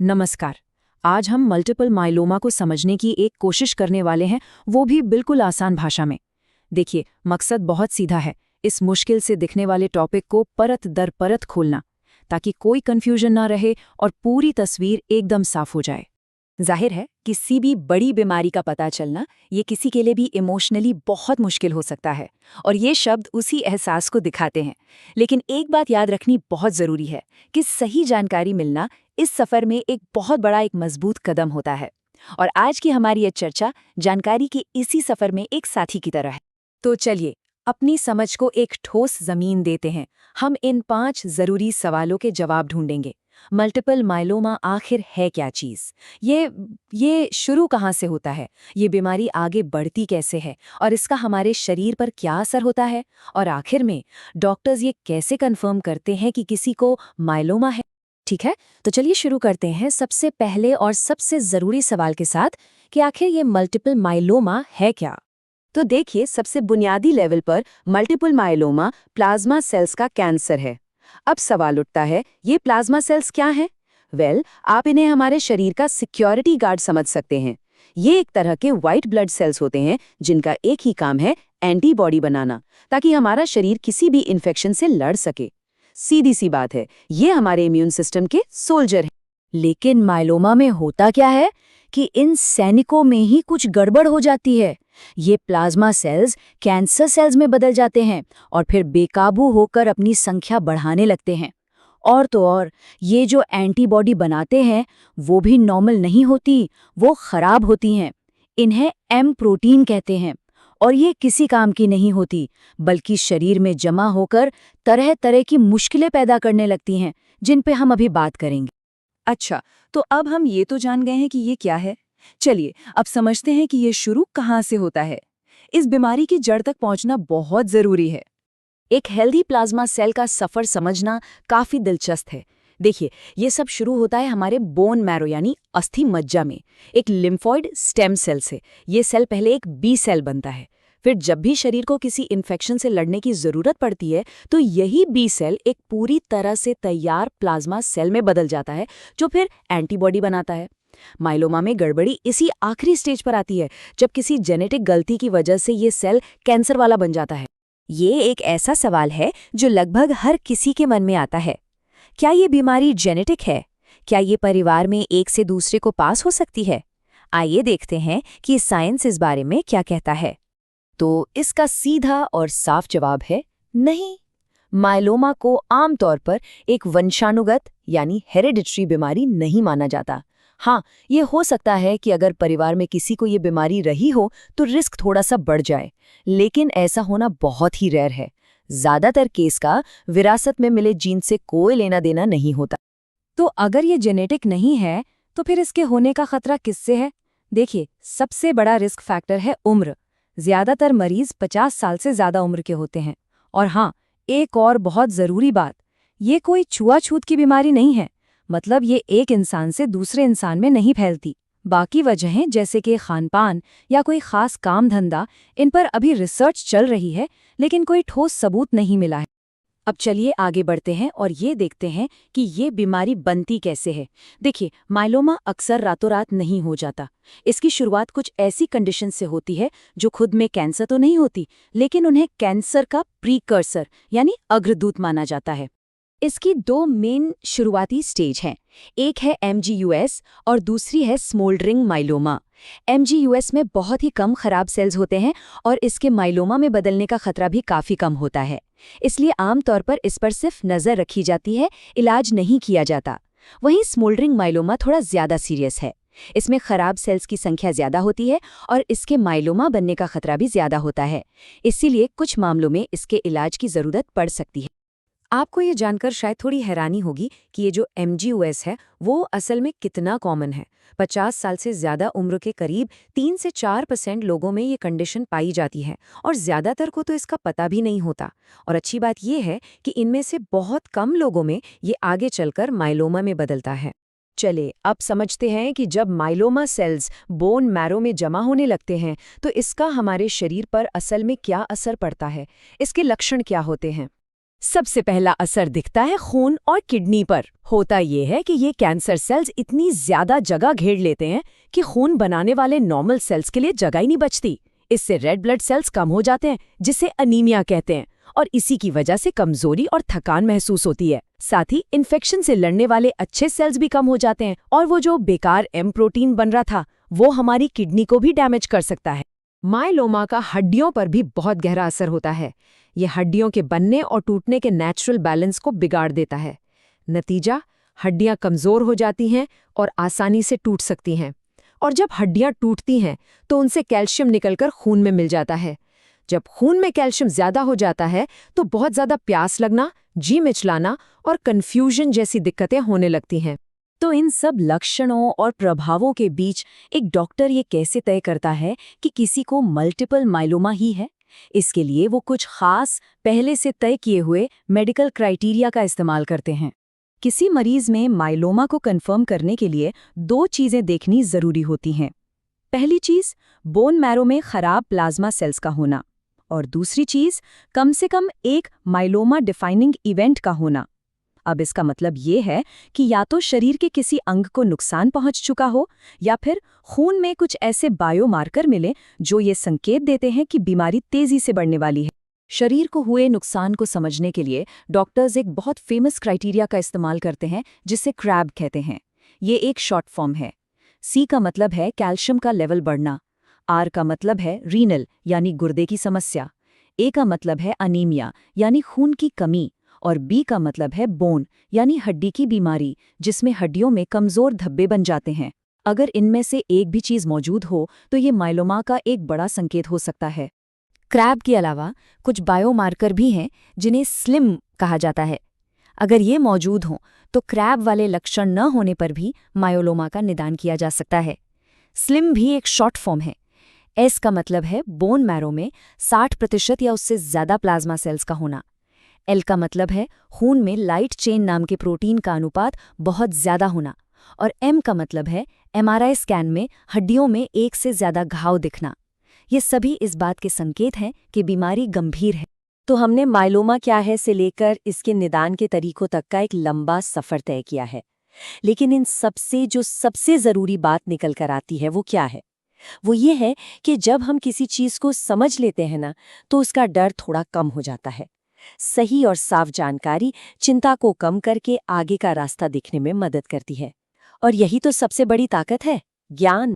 नमस्कार। आज हम मल्टीपल माइलोमा को समझने की एक कोशिश करने वाले हैं, वो भी बिल्कुल आसान भाषा में। देखिए, मकसद बहुत सीधा है, इस मुश्किल से दिखने वाले टॉपिक को परत दर परत खोलना, ताकि कोई कंफ्यूजन ना रहे और पूरी तस्वीर एकदम साफ हो जाए। जाहिर है, किसी भी बड़ी बीमारी का पता चलना ये किसी के लिए भी इमोशनली बहुत मुश्किल हो सकता है, और ये शब्द उसी एहसास को दिखाते हैं। लेकिन एक बात याद रखनी बहुत ज़रूरी है कि सही जानकारी मिलना इस सफ़र में एक बहुत बड़ा एक मजबूत कदम होता है। और आज की हमारी ये चर्चा जानकारी के इसी सफ़र में एक साथी की तरह है। तो चलिए, अपनी समझ को एक ठोस ज़मीन देते हैं। हम इन 5 ज़रूरी सवालों के जवाब ढूंढेंगे। मल्टीपल माइलोमा आखिर है क्या चीज़? ये शुरू कहाँ से होता है? ये बीमारी आगे बढ़ती कैसे है? और इसका हमारे शरीर पर क्या असर होता है? और आखिर में डॉक्टर्स ये कैसे कंफर्म करते हैं कि किसी को माइलोमा है? ठीक है, तो चलिए शुरू करते हैं सबसे पहले और सबसे ज़रूरी सवाल के साथ कि आखिर ये मल्टीपल माइलोमा है क्या? तो देखिए, सबसे बुनियादी लेवल पर मल्टीपल माइलोमा प्लाज्मा सेल्स का कैंसर है। अब सवाल उठता है, ये प्लाज्मा सेल्स क्या हैं? आप इन्हें हमारे शरीर का सिक्योरिटी गार्ड समझ सकते हैं। ये एक तरह के व्हाइट ब्लड सेल्स होते हैं जिनका एक ही काम है एंटीबॉडी बनाना, ताकि हमारा शरीर किसी भी इन्फेक्शन से लड़ सके। सीधी सी बात है, ये हमारे इम्यून सिस्टम के सोल्जर हैं। लेकिन माइलोमा में होता क्या है कि इन सैनिकों में ही कुछ गड़बड़ हो जाती है। ये प्लाज्मा सेल्स कैंसर सेल्स में बदल जाते हैं और फिर बेकाबू होकर अपनी संख्या बढ़ाने लगते हैं। और तो और, ये जो एंटीबॉडी बनाते हैं वो भी नॉर्मल नहीं होती, वो खराब होती हैं। इन्हें एम प्रोटीन कहते हैं, और ये किसी काम की नहीं होती, बल्कि शरीर में जमा होकर तरह तरह की मुश्किलें पैदा करने लगती हैं, जिन पे हम अभी बात करेंगे। अच्छा, तो अब हम ये तो जान गए हैं कि ये क्या है। चलिए, अब समझते हैं कि ये शुरू कहाँ से होता है। इस बीमारी की जड़ तक पहुंचना बहुत जरूरी है। एक हेल्दी प्लाज्मा सेल का सफर समझना काफी दिलचस्प है। देखिए, ये सब शुरू होता है हमारे बोन मैरो यानी अस्थि मज्जा में, एक लिम्फॉइड स्टेम सेल से। ये सेल पहले एक बी सेल बनता है। फिर जब भी शरीर को किसी इन्फेक्शन से लड़ने की जरूरत पड़ती है, तो यही बी सेल एक पूरी तरह से तैयार प्लाज्मा सेल में बदल जाता है, जो फिर एंटीबॉडी बनाता है। माइलोमा में गड़बड़ी इसी आखिरी स्टेज पर आती है, जब किसी जेनेटिक गलती की वजह से ये सेल कैंसर वाला बन जाता है। ये एक ऐसा सवाल है जो लगभग हर किसी के मन में आता है। क्या ये बीमारी जेनेटिक है? क्या ये परिवार में एक से दूसरे को पास हो सकती है? आइए देखते हैं कि साइंस इस बारे में क्या कहता है। तो इसका सीधा और साफ जवाब है नहीं। माइलोमा को आमतौर पर एक वंशानुगत यानी हेरिडिटरी बीमारी नहीं माना जाता। हाँ, ये हो सकता है कि अगर परिवार में किसी को ये बीमारी रही हो तो रिस्क थोड़ा सा बढ़ जाए, लेकिन ऐसा होना बहुत ही रेयर है। ज्यादातर केस का विरासत में मिले जीन से कोई लेना देना नहीं होता। तो अगर ये जेनेटिक नहीं है, तो फिर इसके होने का खतरा किससे है? देखिए, सबसे बड़ा रिस्क फैक्टर है उम्र। ज्यादातर मरीज 50 साल से ज्यादा उम्र के होते हैं। और हाँ, एक और बहुत जरूरी बात, ये कोई छुआछूत की बीमारी नहीं है। मतलब ये एक इंसान से दूसरे इंसान में नहीं फैलती। बाकी वजहें जैसे कि खानपान या कोई खास काम धंधा, इन पर अभी रिसर्च चल रही है, लेकिन कोई ठोस सबूत नहीं मिला है। अब चलिए आगे बढ़ते हैं और ये देखते हैं कि ये बीमारी बनती कैसे है। देखिए, माइलोमा अक्सर रातों रात नहीं हो जाता। इसकी शुरुआत कुछ ऐसी कंडीशन से होती है जो खुद में कैंसर तो नहीं होती, लेकिन उन्हें कैंसर का प्रीकर्सर यानी अग्रदूत माना जाता है। इसकी 2 मेन शुरुआती स्टेज हैं। एक है MGUS और दूसरी है स्मोल्डरिंग माइलोमा। MGUS में बहुत ही कम खराब सेल्स होते हैं और इसके माइलोमा में बदलने का खतरा भी काफ़ी कम होता है। इसलिए आमतौर पर इस पर सिर्फ नज़र रखी जाती है, इलाज नहीं किया जाता। वहीं स्मोल्डरिंग माइलोमा थोड़ा ज़्यादा सीरियस है। इसमें खराब सेल्स की संख्या ज़्यादा होती है और इसके माइलोमा बनने का खतरा भी ज़्यादा होता है। इसीलिए कुछ मामलों में इसके इलाज की ज़रूरत पड़ सकती है। आपको ये जानकर शायद थोड़ी हैरानी होगी कि ये जो MGUS है वो असल में कितना कॉमन है। 50 साल से ज़्यादा उम्र के करीब 3 से 4% लोगों में ये कंडीशन पाई जाती है, और ज़्यादातर को तो इसका पता भी नहीं होता। और अच्छी बात ये है कि इनमें से बहुत कम लोगों में ये आगे चलकर माइलोमा में बदलता है। चले अब समझते हैं कि जब माइलोमा सेल्स बोन मैरो में जमा होने लगते हैं तो इसका हमारे शरीर पर असल में क्या असर पड़ता है, इसके लक्षण क्या होते हैं। सबसे पहला असर दिखता है खून और किडनी पर। होता ये है कि ये कैंसर सेल्स इतनी ज्यादा जगह घेर लेते हैं कि खून बनाने वाले नॉर्मल सेल्स के लिए जगह ही नहीं बचती। इससे रेड ब्लड सेल्स कम हो जाते हैं, जिसे अनीमिया कहते हैं, और इसी की वजह से कमजोरी और थकान महसूस होती है। साथ ही इन्फेक्शन से लड़ने वाले अच्छे सेल्स भी कम हो जाते हैं, और वो जो बेकार एम प्रोटीन बन रहा था वो हमारी किडनी को भी डैमेज कर सकता है। मायलोमा का हड्डियों पर भी बहुत गहरा असर होता है। ये हड्डियों के बनने और टूटने के नेचुरल बैलेंस को बिगाड़ देता है। नतीजा, हड्डियां कमजोर हो जाती हैं और आसानी से टूट सकती हैं। और जब हड्डियां टूटती हैं तो उनसे कैल्शियम निकलकर खून में मिल जाता है। जब खून में कैल्शियम ज्यादा हो जाता है तो बहुत ज्यादा प्यास लगना, जी मिचलाना और कंफ्यूजन जैसी दिक्कतें होने लगती हैं। तो इन सब लक्षणों और प्रभावों के बीच एक डॉक्टर ये कैसे तय करता है कि किसी को मल्टीपल माइलोमा ही है? इसके लिए वो कुछ खास पहले से तय किए हुए मेडिकल क्राइटेरिया का इस्तेमाल करते हैं। किसी मरीज में माइलोमा को कंफर्म करने के लिए 2 चीजें देखनी जरूरी होती हैं। पहली चीज, बोन मैरो में खराब प्लाज्मा सेल्स का होना, और दूसरी चीज, कम से कम एक माइलोमा डिफाइनिंग इवेंट का होना। अब इसका मतलब ये है कि या तो शरीर के किसी अंग को नुकसान पहुंच चुका हो, या फिर खून में कुछ ऐसे बायोमार्कर मिले जो ये संकेत देते हैं कि बीमारी तेजी से बढ़ने वाली है। शरीर को हुए नुकसान को समझने के लिए डॉक्टर्स एक बहुत फेमस क्राइटेरिया का इस्तेमाल करते हैं, जिसे क्रैब कहते हैं। ये एक शॉर्ट फॉर्म है। सी का मतलब है कैल्शियम का लेवल बढ़ना, आर का मतलब है रीनल यानी गुर्दे की समस्या, ए का मतलब है अनीमिया यानी खून की कमी, और बी का मतलब है बोन यानी हड्डी की बीमारी, जिसमें हड्डियों में कमजोर धब्बे बन जाते हैं। अगर इनमें से एक भी चीज मौजूद हो तो ये माइलोमा का एक बड़ा संकेत हो सकता है। क्रैब के अलावा कुछ बायोमार्कर भी हैं जिन्हें स्लिम कहा जाता है। अगर ये मौजूद हों तो क्रैब वाले लक्षण न होने पर भी मायोलोमा का निदान किया जा सकता है। स्लिम भी एक शॉर्ट फॉर्म है। एस का मतलब है बोन मैरो में 60% या उससे ज्यादा प्लाज्मा सेल्स का होना। एल का मतलब है खून में लाइट चेन नाम के प्रोटीन का अनुपात बहुत ज्यादा होना, और एम का मतलब है एमआरआई स्कैन में हड्डियों में एक से ज्यादा घाव दिखना। ये सभी इस बात के संकेत हैं कि बीमारी गंभीर है। तो हमने माइलोमा क्या है से लेकर इसके निदान के तरीकों तक का एक लंबा सफर तय किया है, लेकिन इन सबसे जो सबसे जरूरी बात निकल कर आती है वो क्या है? वो ये है कि जब हम किसी चीज को समझ लेते हैं ना, तो उसका डर थोड़ा कम हो जाता है। सही और साफ जानकारी चिंता को कम करके आगे का रास्ता दिखने में मदद करती है। और यही तो सबसे बड़ी ताकत है, ज्ञान।